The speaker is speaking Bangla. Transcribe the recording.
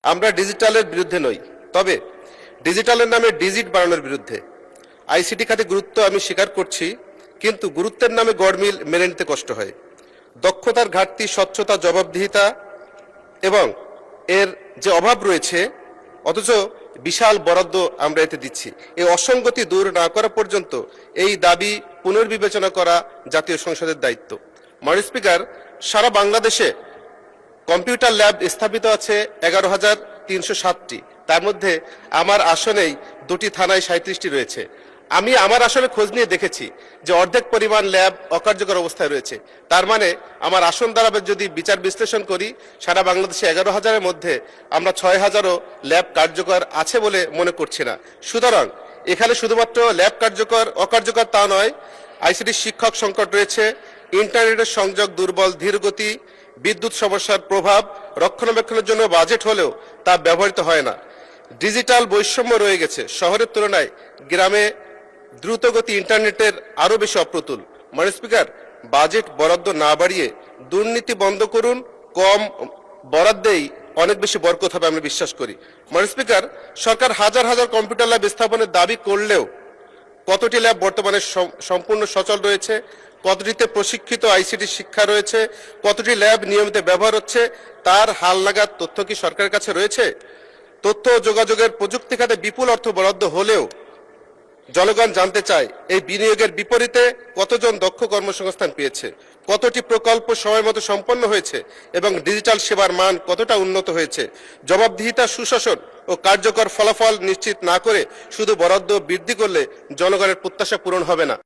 আমরা ডিজিটালের বিরুদ্ধে নই, তবে ডিজিটালের নামে ডিজিট বাড়ানোর বিরুদ্ধে। আইসিটি খাতে গুরুত্ব আমি স্বীকার করছি, কিন্তু গুরুত্বের নামে গড়মিল মেনে নিতে কষ্ট হয়। দক্ষতার ঘাটতি, স্বচ্ছতা, জবাবদিহিতা এবং এর যে অভাব রয়েছে, অথচ বিশাল বরাদ্দ আমরা এতে দিচ্ছি। এই অসঙ্গতি দূর না করা পর্যন্ত এই দাবি পুনর্বিবেচনা করা জাতীয় সংসদের দায়িত্ব। মাননীয় স্পিকার, সারা বাংলাদেশে কম্পিউটার ল্যাব স্থাপিত আছে 11,307টি। তার মধ্যে আমার আসনেই 2টি থানায় 37টি রয়েছে। আমি আমার আসলে খোঁজ নিয়ে দেখেছি যে অর্ধেক পরিমাণ ল্যাব অকার্যকর অবস্থায় রয়েছে। তার মানে আমার আসন দ্বারা যদি বিচার বিশ্লেষণ করি, সারা বাংলাদেশে 11,000-এর মধ্যে আমরা 6,000ও ল্যাব কার্যকর আছে বলে মনে করছি না। সুতরাং এখানে শুধুমাত্র ল্যাব অকার্যকর তা নয়, আইসিটি শিক্ষক সংকট রয়েছে, ইন্টারনেটের সংযোগ দুর্বল, ধীরগতি, বিদ্যুৎ সমস্যার প্রভাব, রক্ষণাবেক্ষণের জন্য বাজেট হলেও তা ব্যবহৃত হয় না। ডিজিটাল বৈষম্য রয়ে গেছে, শহরের তুলনায় গ্রামে দ্রুতগতি ইন্টারনেটের আরো বেশি অপ্রতুল। মাননীয় স্পিকার, বাজেট বরাদ্দ না বাড়িয়ে দুর্নীতি বন্ধ করুন। কম বরাদ্দেই অনেক বেশি বরকত হবে আমরা বিশ্বাস করি। মাননীয় স্পিকার, সরকার হাজার হাজার কম্পিউটার ল্যাব স্থাপনের দাবি করলেও কতটি ল্যাব বর্তমানে সম্পূর্ণ সচল রয়েছে, কতটিতে প্রশিক্ষিত আইসিটি শিক্ষা রয়েছে, কতটি ল্যাব নিয়মিত ব্যবহার হচ্ছে, তার হালনাগাদ তথ্য কি সরকারের কাছে রয়েছে? তথ্য ও যোগাযোগের প্রযুক্তি খাতে বিপুল অর্থ বরাদ্দ হলেও জনগণ জানতে চায় এই বিনিয়োগের বিপরীতে কতজন দক্ষ কর্মসংস্থান পেয়েছে, কতটি প্রকল্প সময়মতো সম্পন্ন হয়েছে এবং ডিজিটাল সেবার মান কতটা উন্নত হয়েছে। জবাবদিহিতা, সুশাসন ও কার্যকর ফলাফল নিশ্চিত না করে শুধু বরাদ্দ বৃদ্ধি করলে জনগণের প্রত্যাশা পূরণ হবে না।